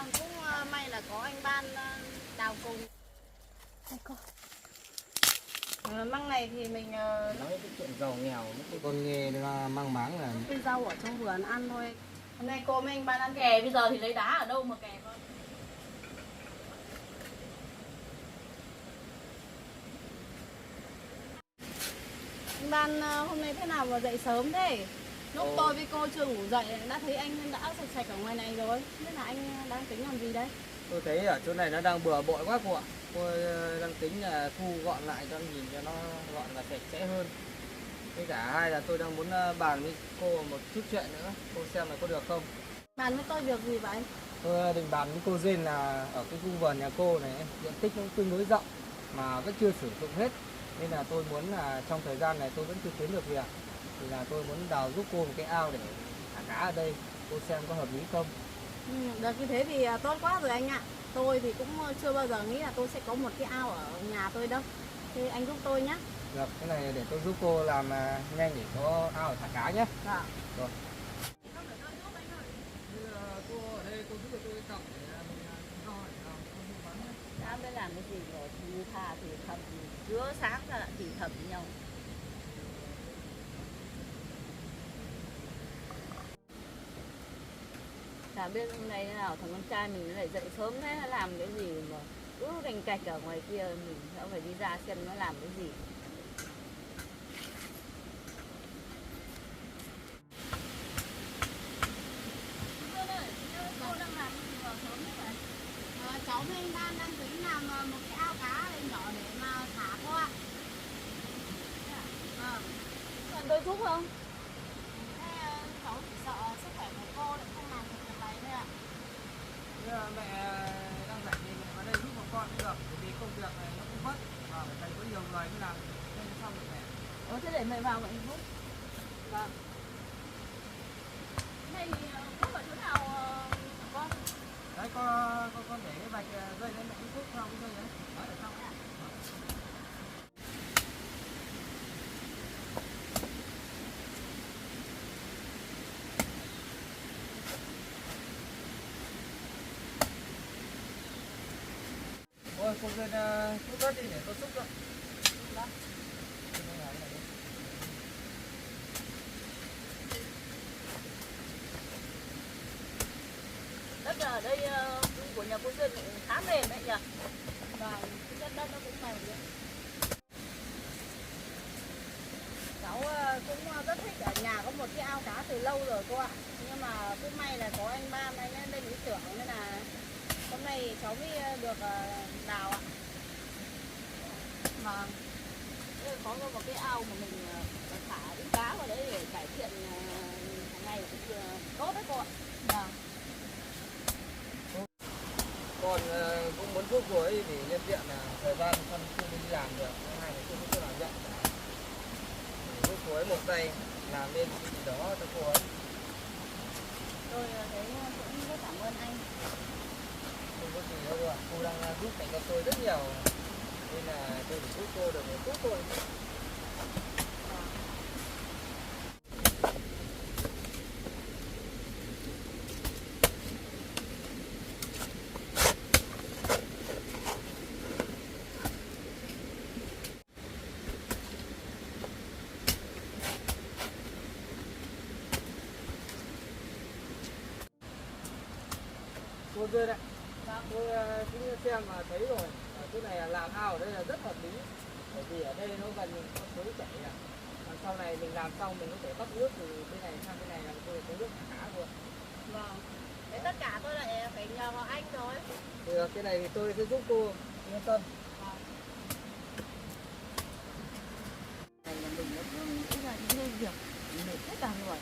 Vâng, cũng may là có anh Ban đào cùng. Măng này thì mình Nói cái chuyện giàu nghèo, cái con nghề là mang máng là cây rau ở trong vườn ăn thôi. Hôm nay cô với anh Ban ăn kè, bây giờ thì lấy đá ở đâu mà kè con? Anh Ban hôm nay thế nào mà dậy sớm thế? Lúc tôi với cô chưa ngủ dậy đã thấy anh đã sạch sạch ở ngoài này rồi. Không biết là anh đang tính làm gì đấy? tôi thấy ở chỗ này nó đang bừa bộn quá cô ạ. Tôi đang tính là thu gọn lại cho nhìn cho nó gọn và sạch sẽ hơn. Với cả hai là tôi đang muốn bàn với cô một chút chuyện nữa, cô xem là có được không? Bàn với tôi việc gì vậy? Tôi định bàn với cô Dên là ở cái khu vườn nhà cô này diện tích nó tương đối rộng mà vẫn chưa sử dụng hết, nên là tôi muốn là trong thời gian này tôi vẫn chưa kiếm được việc, thì là tôi muốn đào giúp cô một cái ao để thả cá ở đây, cô xem có hợp lý không? Được như thế thì tốt quá rồi anh ạ. Tôi thì cũng chưa bao giờ nghĩ là tôi sẽ có một cái ao ở nhà tôi đâu. Thì anh giúp tôi nhé. Được, cái này để tôi giúp cô làm nhanh để có ao để thả cá nhé. Dạ. Rồi. Cô ở đây cô giúp cho tôi cái cọc để mình lo để làm không mua bán nhé. Đã mới làm cái gì rồi thì thà thì thầm chứa sáng ra lại thì thầm với nhau. Chả biết hôm nay thế nào, thằng con trai mình lại dậy sớm thế, nó làm cái gì mà cứ cành cạch ở ngoài kia, mình sẽ phải đi ra xem nó làm cái gì. Cháu với anh Ban đang tính làm một cái ao cá để nhỏ để mà thả cô ạ. Cần tôi giúp không? Thế cháu chỉ sợ sức khỏe của cô lại không làm được việc này thôi ạ. Mẹ đang rảnh thì mẹ vào đây giúp một con cũng được, bởi vì công việc này nó cũng vất và phải cần có nhiều người mới làm nên xong được mẹ. Thế để mẹ vào mẹ giúp. Vâng. Này thì giúp ở chỗ nào con? Đấy con để cái vạch dây lên mẹ cứ giúp theo cái dây đấy. Đấy ở trong ạ. Ôi, cô lên chút đất đi để tôi xúc cho. Vâng. Đất ở đây của nhà cô Duyên cũng khá mềm đấy nhỉ? Và cái chất đất nó cũng mềm đấy. Cháu cũng rất thích ở nhà có một cái ao cá từ lâu rồi cô ạ. Nhưng mà cũng may là có anh Ban anh ấy lên ý tưởng nên là hôm nay cháu mới được đào ạ. Vâng. Có một cái ao mà mình thả những cá vào đấy để cải thiện hàng ngày cũng tốt đấy cô ạ. Vâng. Con cũng muốn giúp cô ấy vì nhân tiện là thời gian không đi làm được, hai này không làm nhận. Giúp cô ấy một tay làm nên cái gì đó cho cô ấy. Tôi thấy cũng rất cảm ơn anh. Không có gì đâu ạ, cô đang giúp cảnh cho tôi rất nhiều, nên là tôi chỉ giúp cô được một chút thôi. Cô Duyên ạ, tôi cũng xem mà thấy rồi, ở chỗ này làm ao ở đây là rất hợp lý, bởi vì ở đây nó gần con suối chảy à. Sau này mình làm xong mình có thể bắt nước từ bên này sang bên này là tôi có nước thả cá luôn. Vâng. Thế tất cả tôi lại phải nhờ vào anh rồi. Được, cái này thì tôi sẽ giúp cô, yên tâm. Này nhà mình nó cứ nghĩ là những cái việc mệt hết cả người.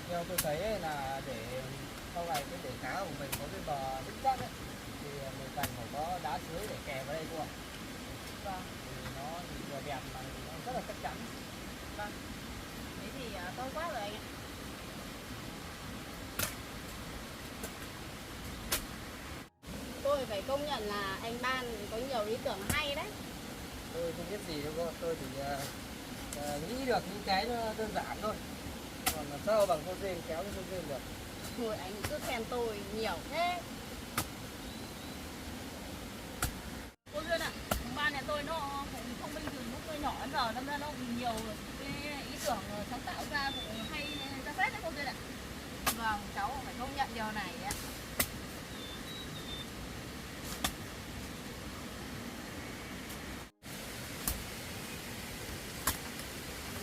Theo tôi thấy ấy là để sau này cái để cá của mình có cái bờ vững chắc ấy, thì mình cần phải có đá suối để kè vào đây cô ạ. Vâng. Thì nó thì vừa đẹp mà nó rất là chắc chắn. Vâng. Thế thì tốt quá rồi anh ạ. công nhận là anh Ban có nhiều ý tưởng hay đấy. Tôi không biết gì đâu cô, tôi chỉ nghĩ được những cái nó đơn giản thôi. Còn làm sao bằng con rên kéo cái con rên được. Thôi anh cứ khen tôi nhiều thế. Cô Duyên ạ, Ban nhà tôi nó cũng thông minh từ lúc tôi nhỏ đến giờ, đâm ra nó cũng nhiều cái ý tưởng sáng tạo ra cũng hay ra phết đấy cô Duyên ạ. Vâng, cháu phải công nhận điều này ạ.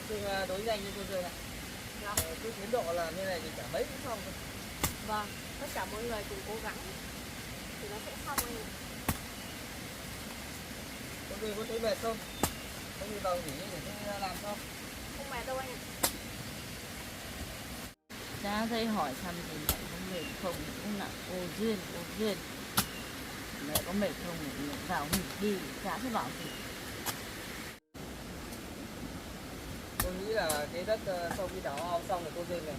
Tôi đối nhanh như cô Duyên ạ. Vâng. Cứ tiến độ làm như này thì cả mấy cũng xong thôi. Vâng, tất cả mọi người cùng cố gắng thì nó sẽ xong anh ạ. Cô Duyên có thấy mệt không? Có gì vào nghỉ để tôi làm không? Không mệt đâu anh ạ. Cha thấy hỏi thăm thì mẹ có mệt không, cũng là cô Duyên mẹ có mệt không thì mẹ vào nghỉ đi, cha sẽ bảo gì. Tôi nghĩ là cái đất sau khi đào ao xong rồi cô Duyên này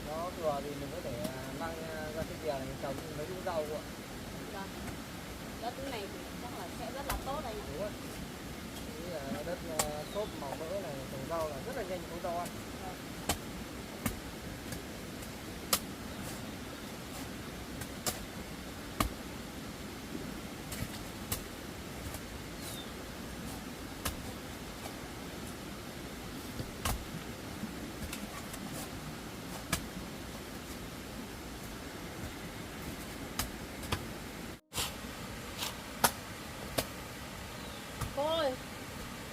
nó vừa thì mình có thể mang ra cái bè này mình trồng mấy cái rau ạ. Vâng. Đất này thì chắc là sẽ rất là tốt anh ạ. Đúng rồi. Nghĩ là đất xốp màu mỡ này trồng rau là rất là nhanh có rau ăn. Vâng. Cô ơi,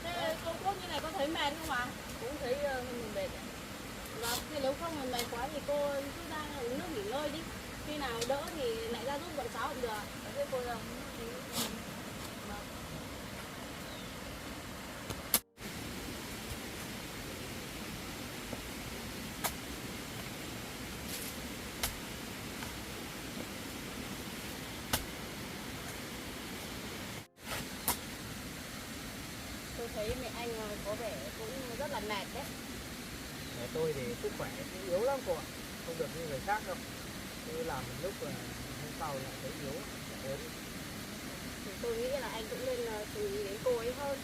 thế cô cuốc như này có thấy mệt không ạ? Cũng thấy mình mệt. Vâng, thế nếu không mà mệt quá thì cô cứ ra uống nước nghỉ ngơi đi. Khi nào đỡ thì lại ra giúp bọn cháu cũng được. Thế cô ra Vâng. Tôi thấy mẹ anh có vẻ cũng rất là mệt đấy. Để tôi thì sức khỏe cũng yếu lắm cô ạ. Không được như người khác đâu. Tôi làm một lúc là hôm sau lại thấy yếu. Ốm. Thì tôi nghĩ là anh cũng nên chú ý đến cô ấy hơn.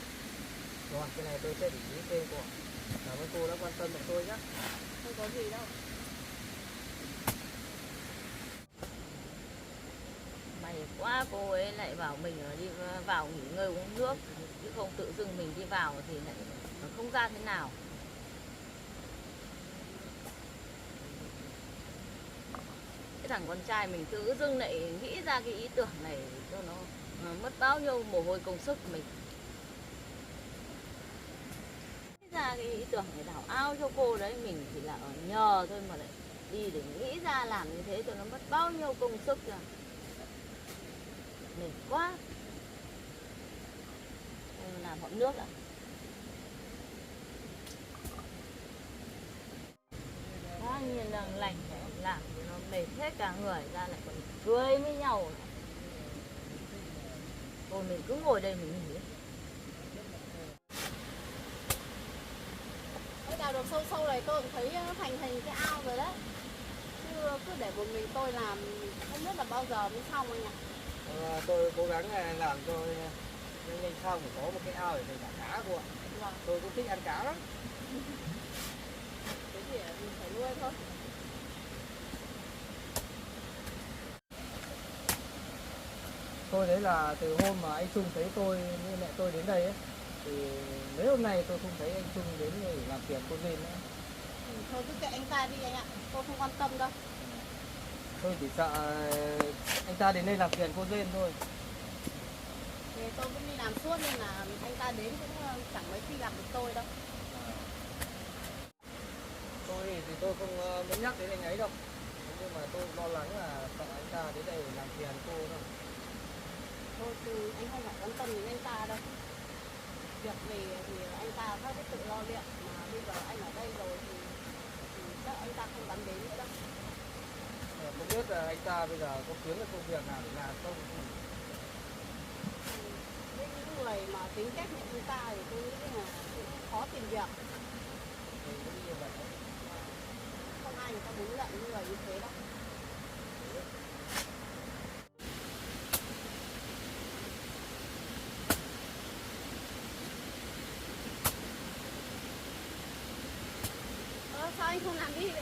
Rồi, cái này tôi sẽ để ý thêm cô ạ. Cảm ơn cô đã quan tâm đến tôi nhé. Không có gì đâu. may quá cô ấy lại bảo mình là đi vào nghỉ ngơi uống nước, chứ không tự dưng mình đi vào thì lại không ra thế nào. Cái thằng con trai mình tự dưng lại nghĩ ra cái ý tưởng này cho nó mất bao nhiêu mồ hôi công sức của mình. Nghĩ ra cái ý tưởng để đào ao cho cô đấy, mình chỉ là ở nhờ thôi mà lại đi để nghĩ ra làm như thế cho nó mất bao nhiêu công sức rồi. Mệt quá. Làm hot nước ạ. Bao nhiêu lần lành làm cho nó mệt hết cả người ra, lại còn cười với nhau. Thôi mình cứ ngồi đây mình nghỉ. Cái đào được sâu sâu này tôi cũng thấy thành cái ao rồi đấy. Chứ cứ để một mình tôi làm không biết là bao giờ mới xong anh ạ. Tôi cố gắng làm cho nhanh xong để có một cái ao để thả cá cô ạ. Vâng. Tôi cũng thích ăn cá lắm. Thế thì mình phải nuôi thôi. Tôi đấy là từ hôm mà anh Trung thấy tôi với mẹ tôi đến đây ấy, thì mấy hôm nay tôi không thấy anh Trung đến để làm việc cô Duyên nữa. Thôi cứ kệ anh ta đi anh ạ. Tôi không quan tâm đâu. Tôi chỉ sợ anh ta đến đây làm phiền cô Duyên thôi. Thì tôi cũng đi làm suốt nên là anh ta đến cũng chẳng mấy khi gặp được tôi đâu. Tôi thì tôi không muốn nhắc đến anh ấy đâu. Nhưng mà tôi lo lắng là sợ anh ta đến đây để làm phiền cô đâu. Thôi thì anh không phải quan tâm đến anh ta đâu. Việc gì thì anh ta phải tự lo liệu. Mà bây giờ anh ở đây rồi thì chắc anh ta không bắn đến nữa đâu. Không biết là anh ta bây giờ có kiếm được công việc nào để làm không? Với những người mà tính cách như chúng ta thì tôi nghĩ là cũng khó tìm việc. Mình cũng như vậy. Không ai người ta muốn nhận người như thế đâu.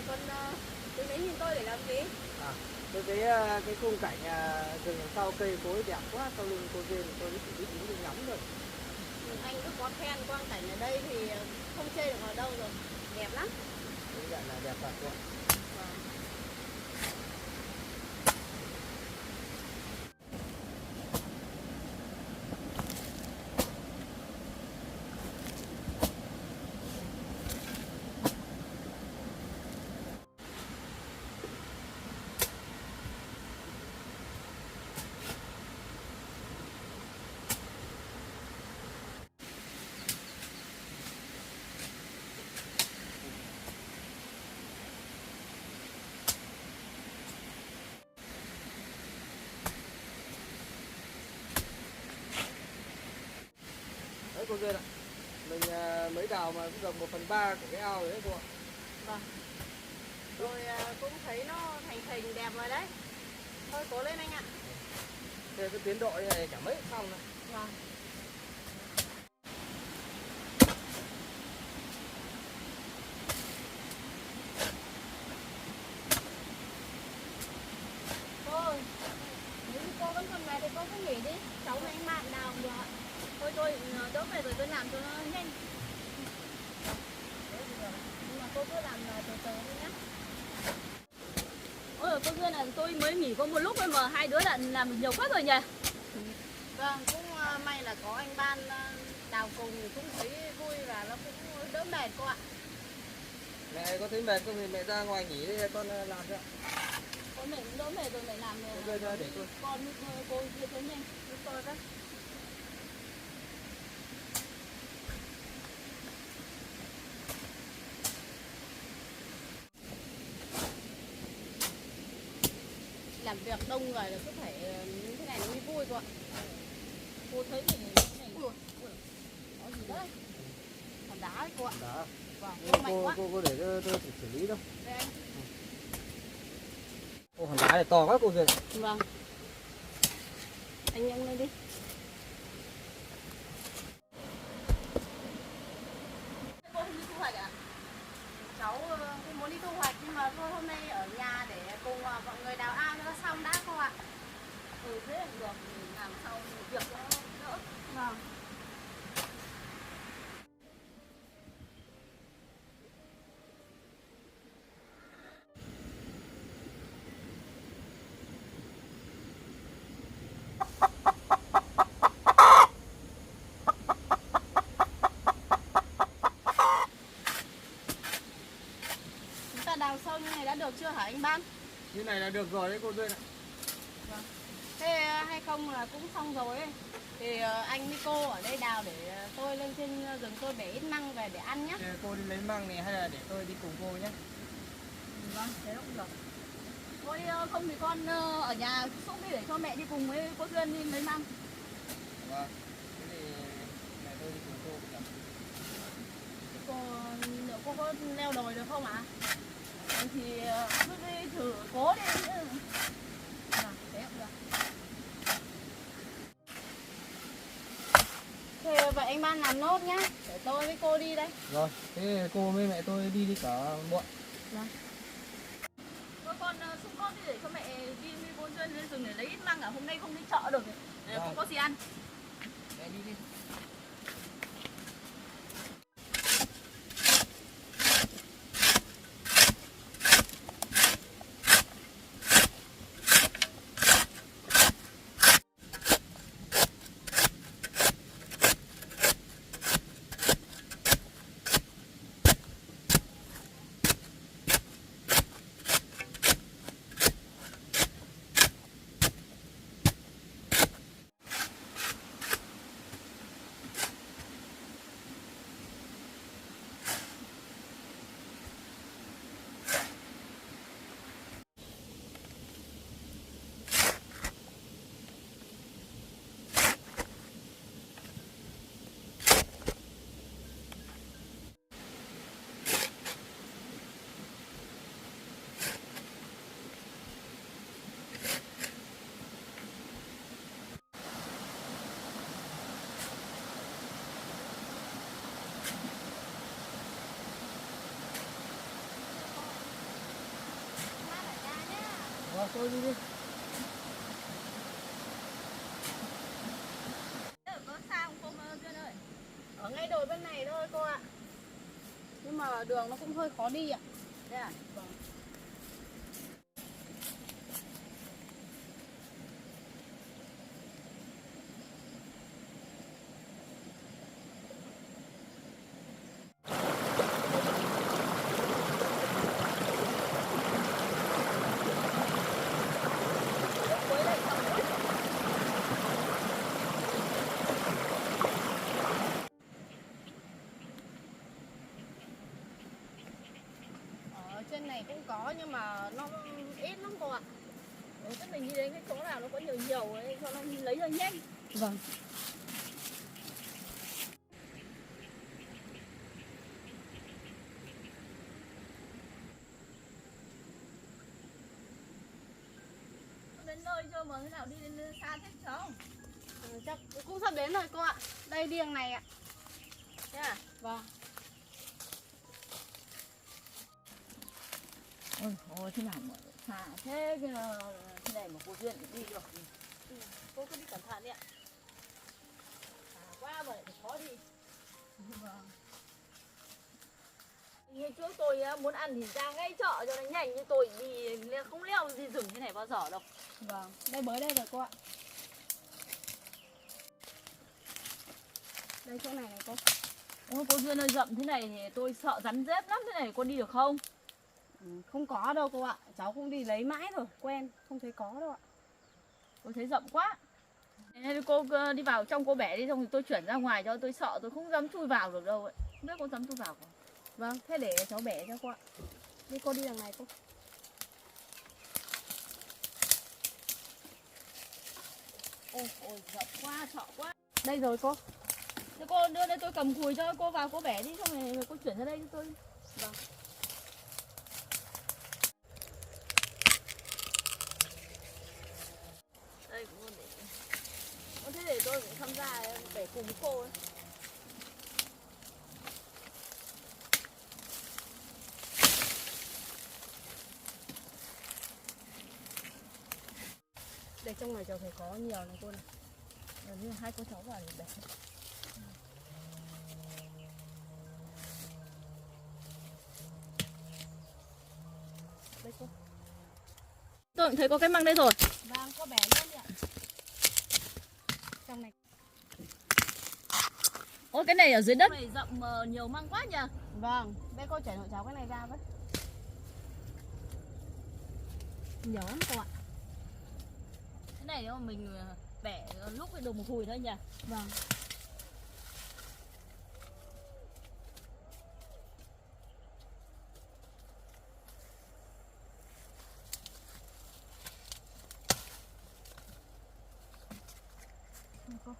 Con đứng đấy nhìn tôi để làm gì? À, tôi thấy cái khung cảnh rừng đằng sau cây cối đẹp quá, sau lưng cô dên tôi mới chỉ biết đứng đi ngắm rồi. Anh cứ có khen quang cảnh ở đây thì không chê được ở đâu rồi. Đẹp lắm. Đúng vậy là đẹp thật quá. Vâng. Đấy cô dên ạ, mình mới đào mà cũng gần 1/3 của cái ao rồi đấy cô ạ. Vâng. Rồi cũng thấy nó thành hình đẹp rồi đấy. Thôi cố lên anh ạ. Thế cái tiến độ như này chả mấy xong đâu. Vâng. Cô ơi, nếu như cô vẫn còn về thì cô cứ nghỉ đi. Cháu với anh bạn đào được ạ. Thôi tôi đỡ về rồi tôi làm cho nó nhanh. Nhưng mà cô cứ làm từ từ thôi nhé. Ôi cô Duyên là tôi mới nghỉ có một lúc thôi mà hai đứa đã làm được nhiều quá rồi nhỉ? Vâng, cũng may là có anh Ban đào cùng thì cũng thấy vui và nó cũng đỡ mệt cô ạ. Mẹ có thấy mệt không thì mẹ ra ngoài nghỉ đi con làm cho. Con mẹ cũng đỡ mệt rồi mẹ làm Cô Duyên để tôi. con cô Duyên thế nhanh. Giúp tôi với. Làm việc đông người là cứ phải như thế này nó mới vui cô ạ. Cô thấy mình cái này Ui, có gì đấy? Hòn đá đấy cô ạ. Đó. Vâng, Cô, cô mạnh quá. cô để tôi xử lý đâu. Đây anh. Ô hòn đá này to quá cô Duyên. Vâng. Anh nhanh lên đi. cô không đi thu hoạch à? Cháu cũng muốn đi thu hoạch nhưng mà thôi hôm nay ở nhà để cùng mọi người đào ao cho nó xong đã cô ạ. Ừ thế là được, mình làm sau việc nó đỡ. Vâng. Chúng ta đào sâu như này đã được chưa hả anh Ban? Như này là được rồi đấy cô Duyên ạ. Vâng. Thế hay không là cũng xong rồi ấy. Thì anh với cô ở đây đào để tôi lên trên rừng tôi bẻ ít măng về để ăn nhé. Thế cô đi lấy măng này hay là để tôi đi cùng cô nhé? Vâng, thế cũng được. Thôi không thì con ở nhà xúc đi để cho mẹ đi cùng với cô Duyên đi lấy măng. Vâng. Thế thì mẹ tôi đi cùng cô nhỉ? Cô, liệu cô có leo đồi được không ạ? Thì cứ đi thử cố đi chứ. Vâng, thế cũng được. Thế vậy anh Ban làm nốt nhá. Để tôi với cô đi đây. Rồi, thế cô với mẹ tôi đi cả muộn. Vâng. Thôi con xúc con đi để cho mẹ đi với cô Duyên lên rừng để lấy ít măng, hôm nay không đi chợ được để không có gì ăn. Mẹ đi đi. Cô đi đi. Có xa không cô Duyên ơi? Ở ngay đồi bên này thôi cô ạ. Nhưng mà đường nó cũng hơi khó đi ạ. Thế à? Vâng. Ở trên này cũng có nhưng mà nó ít lắm cô ạ. Thế mình đi đến cái chỗ nào nó có nhiều nhiều ấy cho nó lấy ra nhanh. Vâng. Đến nơi chưa mà thế nào đi đến xa thế cháu? Chắc cũng sắp đến rồi cô ạ. Đây đi đằng này ạ. Thế à? Vâng. Ôi thế nào mà xa thế kia, thế này mà cô Duyên đi được. Cô cứ đi cẩn thận đi ạ. Qua vậy thì khó đi. Vâng. Ngày trước tôi muốn ăn thì ra ngay chợ cho nó nhanh, như tôi đi không leo gì rừng thế này bao giờ đâu. Vâng. Đây bới đây rồi cô ạ. Đây chỗ này này cô. Ôi cô Duyên ơi, rậm thế này thì tôi sợ rắn rết lắm, thế này cô đi được không? Không có đâu cô ạ. Cháu cũng đi lấy mãi rồi, quen, không thấy có đâu ạ. Tôi thấy rậm quá. Thế cô đi vào trong cô bẻ đi, xong thì tôi chuyển ra ngoài cho, tôi sợ tôi không dám chui vào được đâu ấy. Không biết cô dám chui vào không? Vâng, thế để cháu bẻ cho cô ạ. Đi cô đi đằng này cô. Ôi rậm quá, sợ quá. Đây rồi cô. Thế cô đưa đây tôi cầm cùi cho cô vào cô bẻ đi, xong rồi cô chuyển ra đây cho tôi. Vâng. Đây cũng để. Ôi, thế để tôi cũng tham gia bẻ cùng với cô ấy. Để trong này cháu thấy có nhiều này cô này. Rồi như hai cô cháu vào để bẻ. Đây cô. Tôi cũng thấy có cái măng đây rồi. Vâng, cô bẻ luôn đi ạ. Trong này. Ôi cái này ở dưới đất này rậm nhiều măng quá nhỉ. Vâng, đây cô chảy hộ cháu cái này ra với. Nhiều lắm cô ạ. Cái này nếu mà mình bẻ lúc cái đồng một hùi thôi nhỉ. Vâng. Đây cô.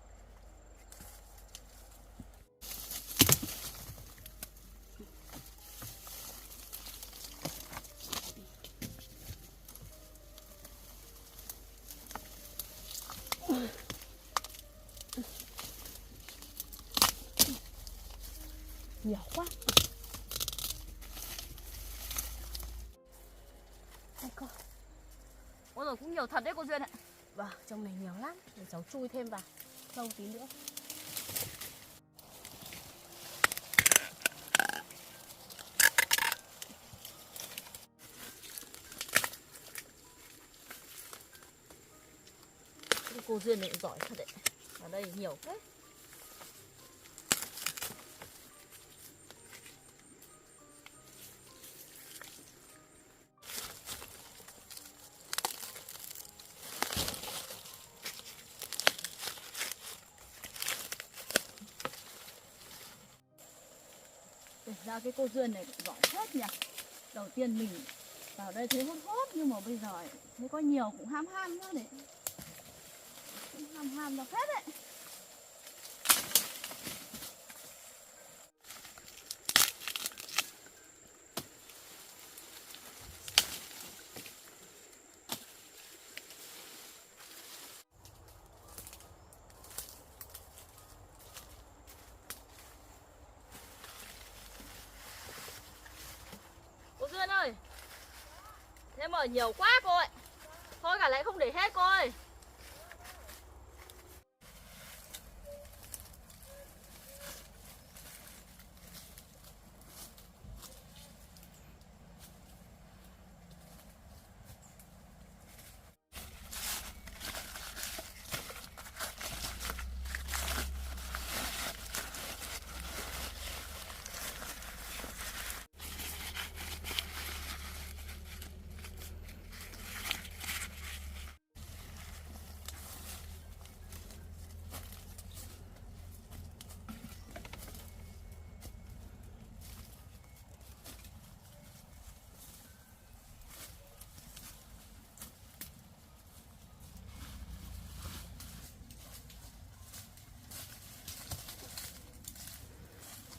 Nhiều quá. Đây cô. Ôi rồi cũng nhiều thật đấy cô Duyên ạ. Vâng, trong này nhiều lắm. Để cháu chui thêm vào. Sâu tí nữa. Cô Duyên này cũng giỏi thật đấy. Ở đây nhiều thế. Để ra cái cô Duyên này cũng giỏi hết nhỉ. Đầu tiên mình vào đây thấy hốt hốt, nhưng mà bây giờ thấy có nhiều cũng ham ham nữa đấy. Cũng ham ham ra phết đấy. Cô Duyên ơi, thế mà nhiều quá cô ơi. Thôi cả lại không để hết cô ơi.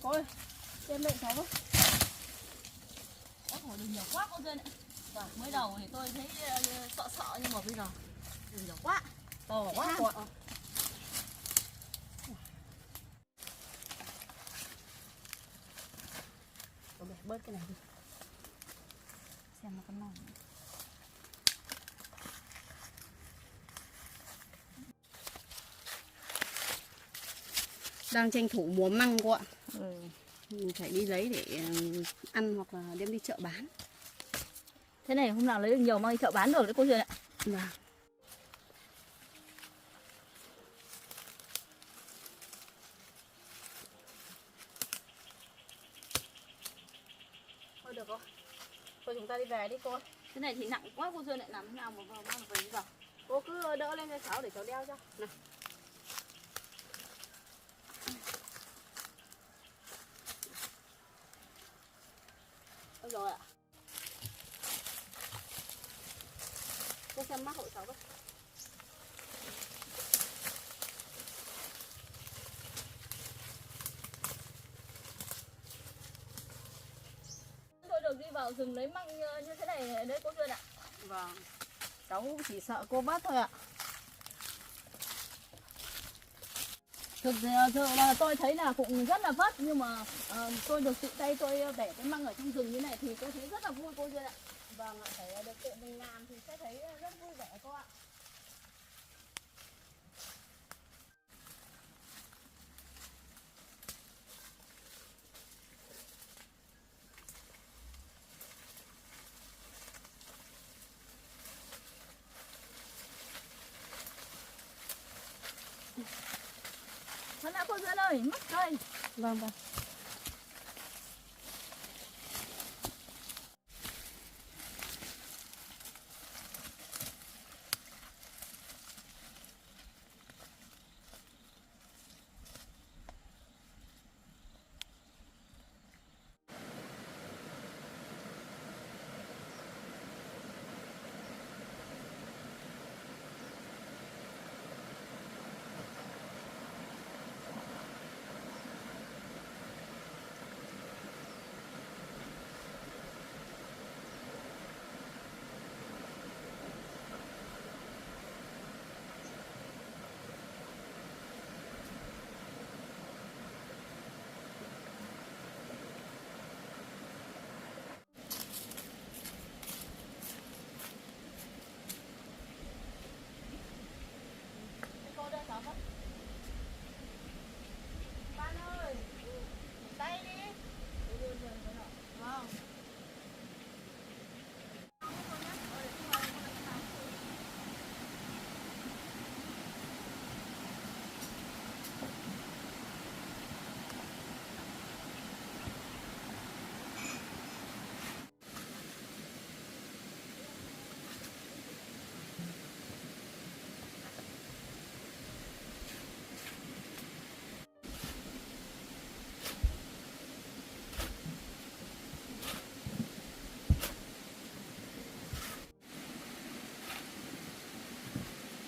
Ôi, trên mẹ cháu ơi. Ôi, hồi đừng nhiều quá cô Duyên ạ. Vâng, mới đầu thì tôi thấy sợ sợ nhưng mà bây giờ đừng nhiều quá. To quá quá. cô ạ. Tôi bẻ bớt cái này đi. Xem nó có non. Đang tranh thủ mùa măng cô ạ. Mình phải đi lấy để ăn hoặc là đem đi chợ bán. Thế này hôm nào lấy được nhiều mang đi chợ bán được đấy cô Duyên ạ. Vâng. Thôi được rồi. Thôi chúng ta đi về đi cô. Thế này thì nặng quá cô Duyên lại làm thế nào mà vào mang về bây giờ. Cô cứ đỡ lên cho cháu để cháu đeo cho. Này. Được rồi ạ. Cô xem mắt hộ cháu với. Tôi được đi vào rừng lấy măng như thế này đấy cô Duyên ạ. Vâng. Cháu cũng chỉ sợ cô bắt thôi ạ. Thực sự là tôi thấy là cũng rất là vất nhưng mà tôi được tự tay tôi bẻ cái măng ở trong rừng như này thì tôi thấy rất là vui cô Duyên ạ. Vâng ạ, phải được tự mình làm thì sẽ thấy rất vui vẻ cô ạ. Thật đã cô Duyên ơi, mất cây. Vâng vâng. Cô đưa cháu với. Ban ơi, tay đi. Vâng.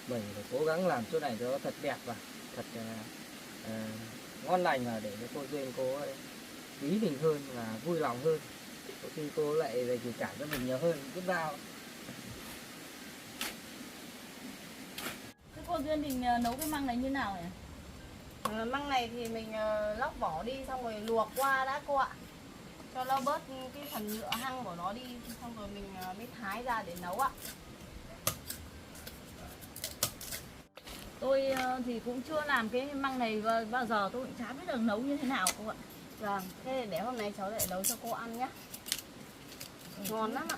Mình phải cố gắng làm chỗ này cho nó thật đẹp và thật ngon lành và để cho cô Duyên cô ấy ý mình hơn và vui lòng hơn. Có khi cô lại về chỉ trả cho mình nhiều hơn biết bao. Thế cô Duyên định nấu cái măng này như nào nhỉ? Măng này thì mình lóc vỏ đi xong rồi luộc qua đã cô ạ. Cho nó bớt cái phần nhựa hăng của nó đi xong rồi mình mới thái ra để nấu ạ. Tôi thì cũng chưa làm cái măng này bao giờ, tôi cũng chả biết được nấu như thế nào cô ạ. Vâng, thế để hôm nay cháu lại nấu cho cô ăn nhé. Ngon lắm ạ.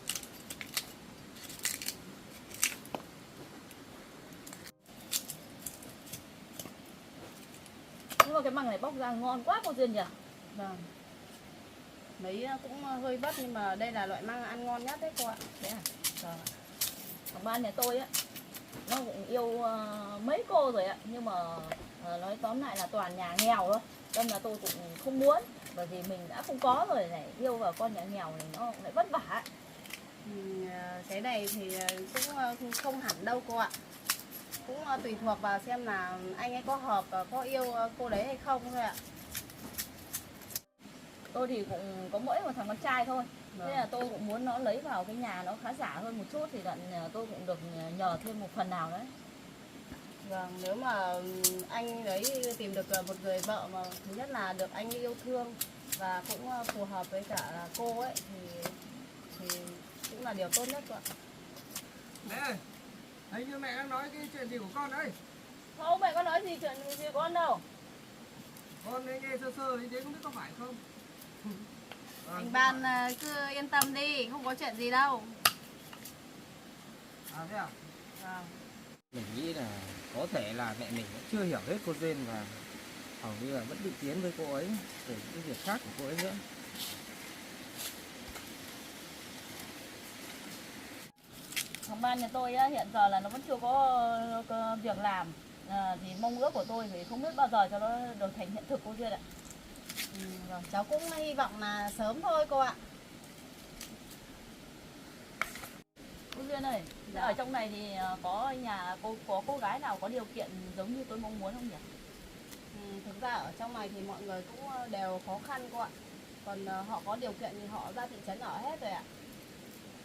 Nhưng mà cái măng này bóc ra ngon quá cô Duyên nhỉ. Vâng. Mấy cũng hơi vất nhưng mà đây là loại măng ăn ngon nhất đấy cô ạ. Thế à? Vâng. Thằng ba nhà tôi á, nó cũng yêu mấy cô rồi ạ. Nhưng mà nói tóm lại là toàn nhà nghèo thôi. Đâm là tôi cũng không muốn. Bởi vì mình đã không có rồi này, yêu vào con nhà nghèo này nó lại vất vả ấy. Cái này thì cũng không hẳn đâu cô ạ. Cũng tùy thuộc vào xem là anh ấy có hợp và có yêu cô đấy hay không thôi ạ. Tôi thì cũng có mỗi một thằng con trai thôi. Vâng. Thế là tôi cũng muốn nó lấy vào cái nhà nó khá giả hơn một chút thì tôi cũng được nhờ thêm một phần nào đấy. Vâng, nếu mà anh ấy tìm được một người vợ mà thứ nhất là được anh yêu thương và cũng phù hợp với cả là cô ấy thì cũng là điều tốt nhất cô ạ. Mẹ ơi, hình như mẹ đang nói cái chuyện gì của con đấy. Không, mẹ có nói gì chuyện gì con đâu. Con nghe sơ sơ như thế không biết có phải không? Anh Ban cứ yên tâm đi, không có chuyện gì đâu. À thế à? Vâng. Mình nghĩ là có thể là mẹ mình cũng chưa hiểu hết cô Duyên và hầu như là vẫn định kiến với cô ấy về những việc khác của cô ấy nữa. Thằng Ban nhà tôi á, hiện giờ là nó vẫn chưa có việc làm. Thì mong ước của tôi thì không biết bao giờ cho nó được thành hiện thực cô Duyên ạ. Vâng, cháu cũng hy vọng là sớm thôi cô ạ. Cô Duyên ơi, Dạ. ở trong này thì có cô gái nào có điều kiện giống như tôi mong muốn không nhỉ? Thực ra ở trong này thì mọi người cũng đều khó khăn cô ạ. Còn họ có điều kiện thì họ ra thị trấn ở hết rồi ạ.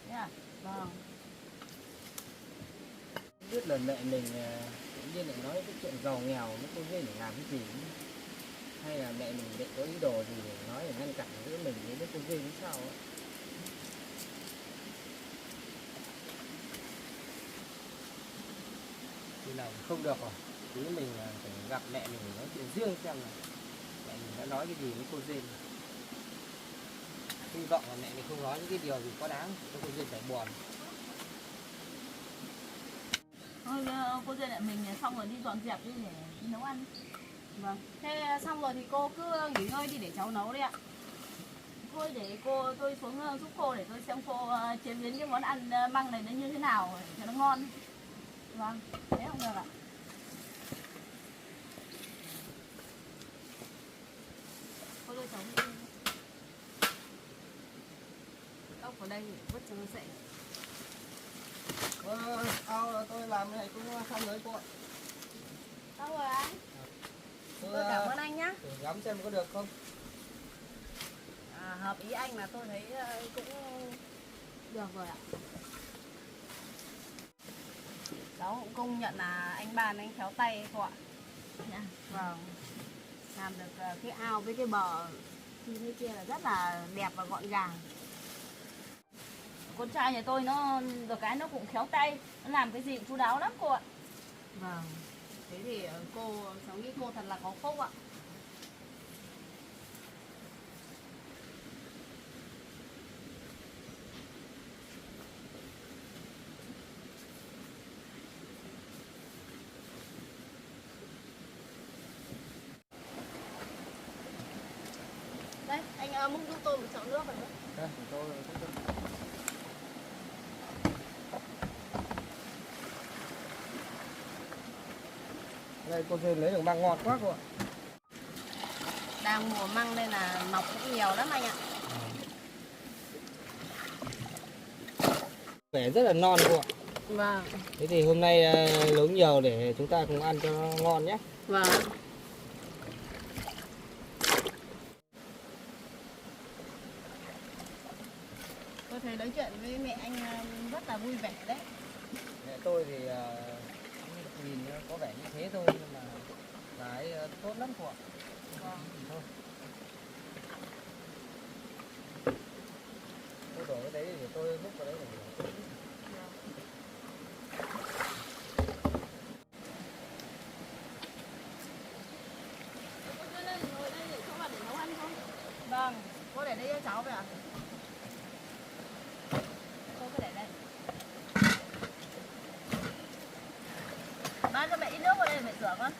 Thế à? Vâng. Không biết là mẹ mình tự nhiên lại nói cái chuyện giàu nghèo với cô Duyên để làm cái gì, hay là mẹ mình định có ý đồ gì để nói để ngăn cản giữa mình với cô Duyên hay sao ấy. Thì nào không được rồi, tí mình phải gặp mẹ mình nói chuyện riêng xem là mẹ mình đã nói cái gì với cô Duyên. Hy vọng là mẹ mình không nói những cái điều gì quá đáng cho cô Duyên phải buồn. Thôi cô Duyên lại mình xong rồi đi dọn dẹp đi để đi nấu ăn. Vâng. Thế xong rồi thì cô cứ nghỉ ngơi đi để cháu nấu đi ạ. Thôi để tôi xuống giúp cô để tôi xem cô chế biến cái món ăn măng này nó như thế nào để cho nó ngon. Vâng. Thế không được ạ? Cô đưa cháu đi. Tóc vào đây để vứt cho nó dễ. Tôi làm này cũng xong rồi cô ạ. Xong rồi anh. Tôi Tôi cảm ơn anh nhá. thử ngắm xem có được không. Hợp ý anh là tôi thấy cũng được rồi ạ. Cháu cũng công nhận là anh Ban anh khéo tay cô ạ. Dạ. Vâng. Làm được cái ao với cái bờ như thế kia là rất là đẹp và gọn gàng. Con trai nhà tôi nó được cái nó cũng khéo tay, nó làm cái gì cũng chu đáo lắm cô ạ. Vâng. Thế thì cháu nghĩ cô thật là có phúc ạ. Đây, anh múc giúp tôi một chậu nước rồi đấy. Đây, tôi đây cô Duyên lấy được măng ngọt quá cô ạ. Đang mùa măng nên là mọc cũng nhiều lắm anh ạ. Vẻ rất là non cô ạ. Vâng. Thế thì hôm nay nấu nhiều để chúng ta cùng ăn cho nó ngon nhé. Vâng. Tôi thấy nói chuyện với mẹ anh rất là vui vẻ đấy. Mẹ tôi thì nhìn có vẻ như thế thôi nhưng mà cái tốt lắm cô ạ. Vâng. Thôi. Tôi đổ cái đấy để tôi múc vào đấy để cháo vậy ạ? Cô cứ để đây. Mang cho mẹ ít nước vào đây mẹ rửa con.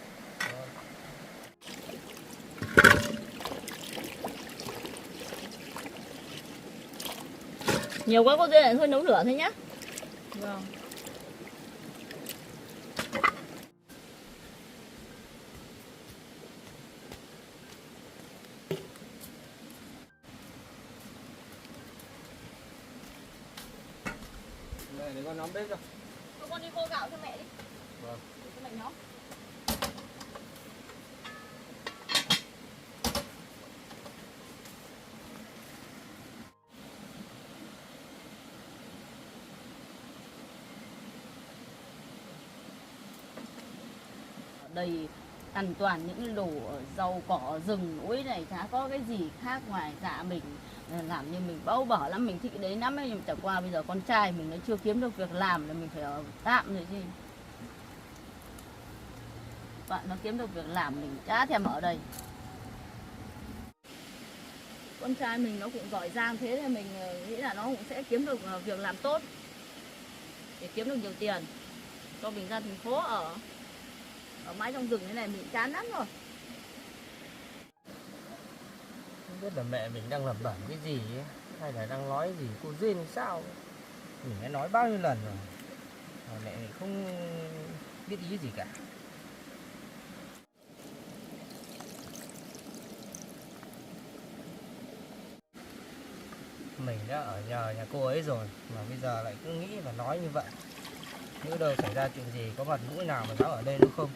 Nhiều quá cô Duyên lại thôi nấu lửa thôi nhá. Vâng. Để con nóng bếp cho. Thôi con đi cô gạo cho mẹ đi. Vâng. Để cho mẹ nấu. Đây ăn toàn những đồ rau cỏ rừng núi này, chả có cái gì khác ngoài dạ mình làm như mình bâu bở lắm, mình thích cái đấy lắm ấy, nhưng chẳng qua bây giờ con trai mình nó chưa kiếm được việc làm là mình phải ở tạm rồi chứ. Bạn nó kiếm được việc làm mình chả thèm ở đây. Con trai mình nó cũng giỏi giang thế thì mình nghĩ là nó cũng sẽ kiếm được việc làm tốt để kiếm được nhiều tiền cho mình ra thành phố ở mãi trong rừng thế này mình chán lắm rồi. Không biết là mẹ mình đang lẩm bẩm cái gì ấy, hay là đang nói gì cô Duyên sao? Mình đã nói bao nhiêu lần rồi mà mẹ mình không biết ý gì cả. Mình đã ở nhờ nhà cô ấy rồi mà bây giờ lại cứ nghĩ và nói như vậy. Nếu đâu xảy ra chuyện gì có mặt mũi nào mà dám ở đây nữa không?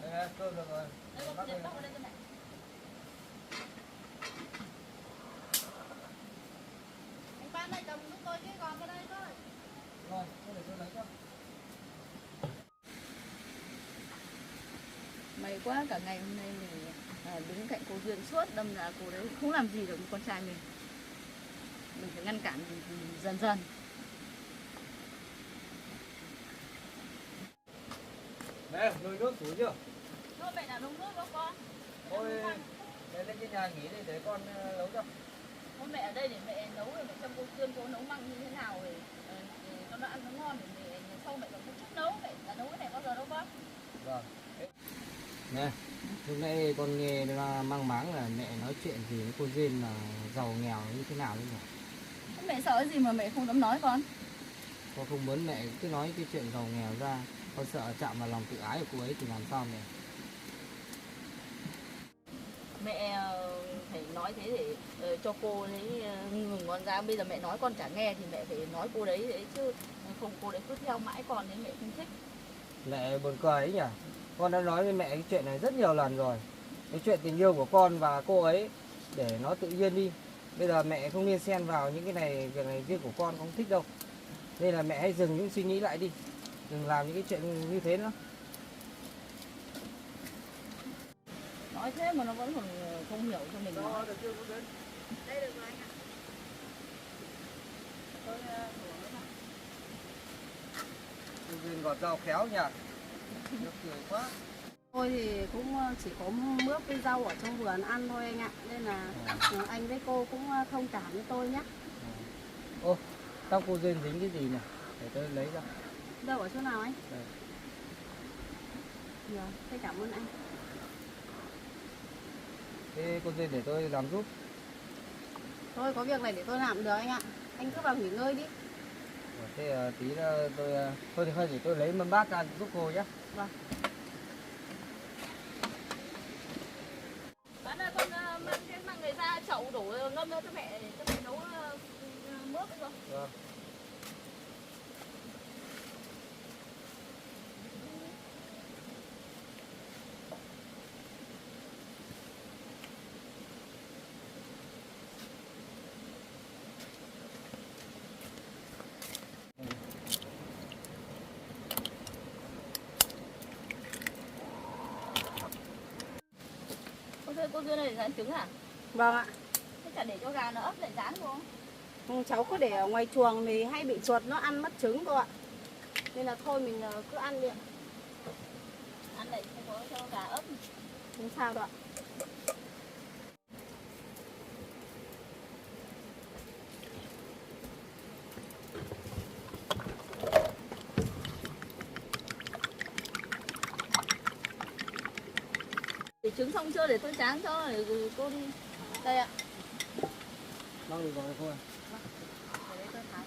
Đây, cơm được rồi. Đây, con để bóc vào đây cho mẹ. Anh Phan ơi, cầm giúp tôi cái gòn vào đây thôi. Rồi, tôi để tôi lấy cho. May quá cả ngày hôm nay mình đứng cạnh cô Duyên suốt, đâm ra cô đấy không làm gì được với con trai mình. Mình phải ngăn cản dần dần. Mẹ, nồi nước xuống chưa? Thôi mẹ nào nấu nước đâu con. Thôi, mẹ lên trên nhà nghỉ đi để con nấu cho. Thôi mẹ ở đây để mẹ nấu rồi mẹ chăm cô Duyên cô nấu măng như thế nào rồi cho nó ăn nó ngon để mẹ sau mẹ còn có chút nấu, mẹ đã nấu cái này bao giờ đâu con. Vâng. Nè, lúc nãy con nghe là mang máng là mẹ nói chuyện gì với cô Duyên là giàu nghèo như thế nào đấy nhỉ? Mẹ sợ cái gì mà mẹ không dám nói con? Con không muốn mẹ cứ nói cái chuyện giàu nghèo ra. Con sợ chạm vào lòng tự ái của cô ấy thì làm sao mẹ? Mẹ phải nói thế để cho cô ấy ngừng con ra. Bây giờ mẹ nói con chả nghe thì mẹ phải nói cô đấy đấy chứ không cô đấy cứ theo mãi con đến mẹ không thích. Mẹ buồn cười ấy nhỉ? Con đã nói với mẹ cái chuyện này rất nhiều lần rồi. Cái chuyện tình yêu của con và cô ấy để nó tự nhiên đi. Bây giờ mẹ không nên xen vào những cái này, việc này riêng của con không thích đâu. Nên là mẹ hãy dừng những suy nghĩ lại đi. Đừng làm những cái chuyện như thế nữa. Nói thế mà nó vẫn còn không hiểu cho mình nói. Được chưa, cô Duyên? Đây được rồi anh ạ. Tôi thử nữa mà. Cô Duyên gọt rau khéo nhỉ? Được cười quá. Tôi thì cũng chỉ có mướp cái rau ở trong vườn ăn thôi anh ạ. Nên là anh với cô cũng thông cảm với tôi nhé. Ô, tóc cô Duyên dính cái gì nè? Để tôi lấy ra. Đâu ở chỗ nào anh? Đây. Rồi, thế cảm ơn anh. Thế cô Duyên để tôi làm giúp. Thôi có việc này để tôi làm được anh ạ. Anh cứ vào nghỉ ngơi đi. Thế tí nữa thôi thì để tôi lấy mâm bát ra giúp cô nhé. Vâng. Bạn ơi con mang người ra chậu đổ ngâm cho mẹ nấu mướp rồi. Vâng. Cô Duyên này để rán trứng à? Vâng ạ. Thế chả để cho gà nó ấp lại rán không? Cháu cứ để ở ngoài chuồng thì hay bị chuột nó ăn mất trứng cô ạ. Nên là thôi mình cứ ăn đi ạ. ăn này không có cho gà ấp. Không sao đâu ạ. Để trứng xong chưa để tôi tráng cho để cô đi. Đây ạ. Mang được rồi cô ơi. Để đấy tôi tháo.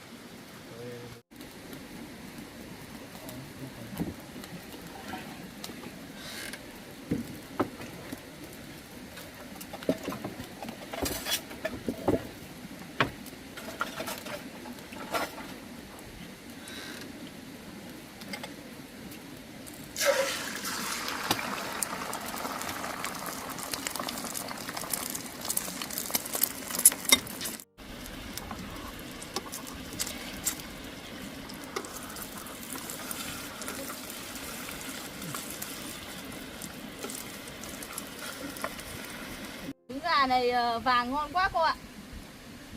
Trứng gà này vàng ngon quá cô ạ.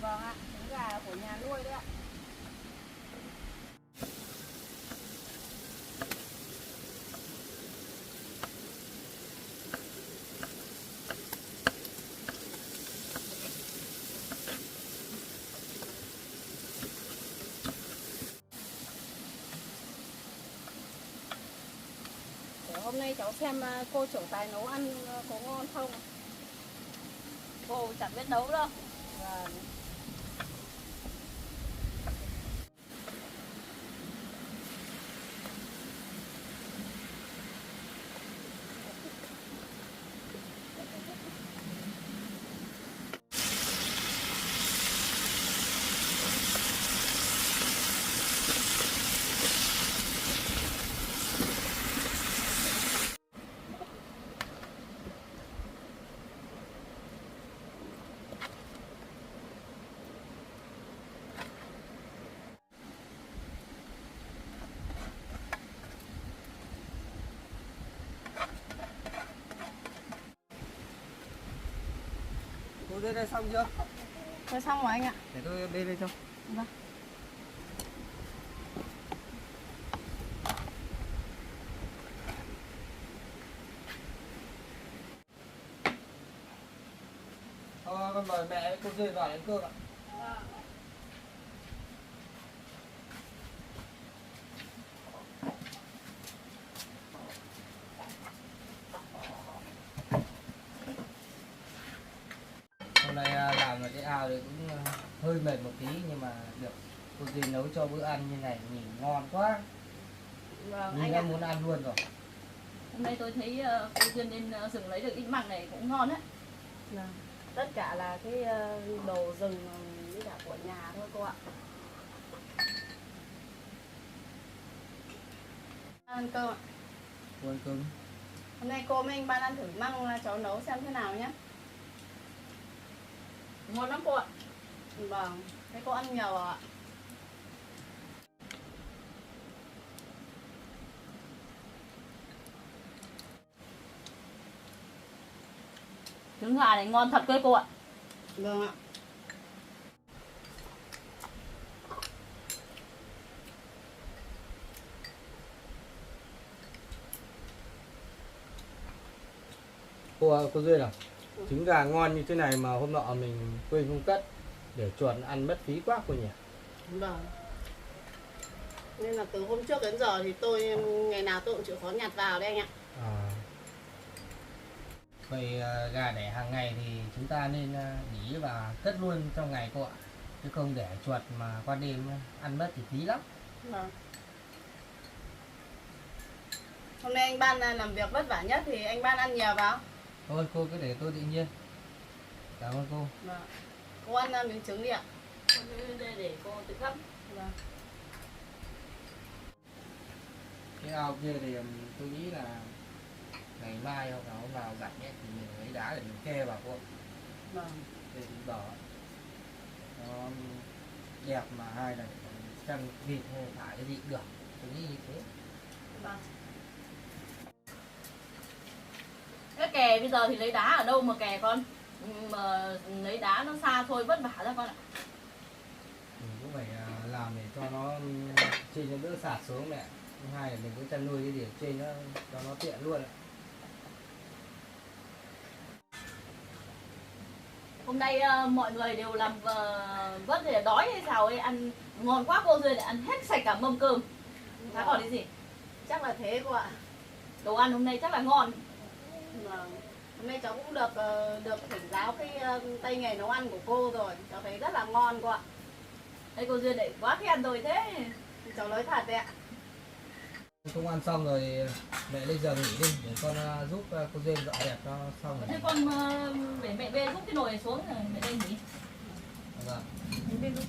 Vâng ạ, trứng gà của nhà nuôi đấy ạ. Để hôm nay cháu xem cô trưởng tài nấu ăn có ngon không. Cô chẳng biết nấu đâu. Vâng. Cô đây xong chưa? Thôi xong rồi anh ạ. Để tôi bê lên cho. Vâng. Con mời mẹ với cô Duyên vào ăn cơm ạ. Hôm nay làm ở cái ao thì cũng hơi mệt một tí nhưng mà được cô Duyên nấu cho bữa ăn như này nhìn ngon quá. Vâng Nhìn anh đã ạ. muốn ăn luôn rồi. Hôm nay tôi thấy cô Duyên lên rừng lấy được ít măng này cũng ngon đấy. Vâng. Tất cả là cái đồ rừng với cả của nhà thôi cô ạ. Ăn cơm ạ. Cô ăn cơm. Hôm nay cô với anh Ban ăn thử măng cháu nấu xem thế nào nhé. Ngon lắm cô ạ. Vâng. Thế cô ăn nhiều ạ. Trứng gà này ngon thật đấy cô ạ. Vâng ạ. Cô Duyên à? Trứng gà ngon như thế này mà hôm nọ mình quên không cất để chuột ăn mất phí quá cô nhỉ? Vâng. Nên là từ hôm trước đến giờ thì tôi ngày nào tôi cũng chịu khó nhặt vào đây anh ạ. Vậy gà đẻ hàng ngày thì chúng ta nên nghỉ và cất luôn trong ngày cô ạ. Chứ không để chuột mà qua đêm ăn mất thì phí lắm. Vâng. Hôm nay anh Ban làm việc vất vả nhất thì anh Ban ăn nhiều vào. Thôi cô cứ để tôi tự nhiên. Cảm ơn cô. Vâng. Cô ăn miếng trứng đi ạ. Đây để cô tự gấp. Vâng. Cái ao kia thì tôi nghĩ là ngày mai hoặc là hôm nào rảnh ấy thì mình lấy đá để mình kê vào cô. Vâng. Để đi bờ nó đẹp mà hai là chăn vịt hay thả cái gì cũng được. Tôi nghĩ như thế. Vâng. Cái kè bây giờ thì lấy đá ở đâu mà kè con? Mà lấy đá nó xa thôi vất vả ra con ạ. Mình cũng phải làm để cho nó trên những đỡ sạt xuống mẹ. Thứ hai là mình cũng chăn nuôi cái gì ở trên nó cho nó tiện luôn ạ. Hôm nay mọi người đều làm vất để đói hay sao ấy, ăn ngon quá cô Duyên, ăn hết sạch cả mâm cơm. Chả còn cái gì. Chắc là thế cô ạ. Đồ ăn hôm nay chắc là ngon. Vâng. Hôm nay cháu cũng được thỉnh giáo cái tay nghề nấu ăn của cô rồi, cháu thấy rất là ngon cô ạ. Đây cô Duyên lại quá khen rồi thế. Cháu nói thật đấy ạ. Không ăn xong rồi mẹ lên giờ nghỉ đi để con giúp cô Duyên dọn dẹp cho xong rồi. Thế con để mẹ bê giúp cái nồi này xuống rồi mẹ đây nghỉ. Vâng. Mẹ bê giúp.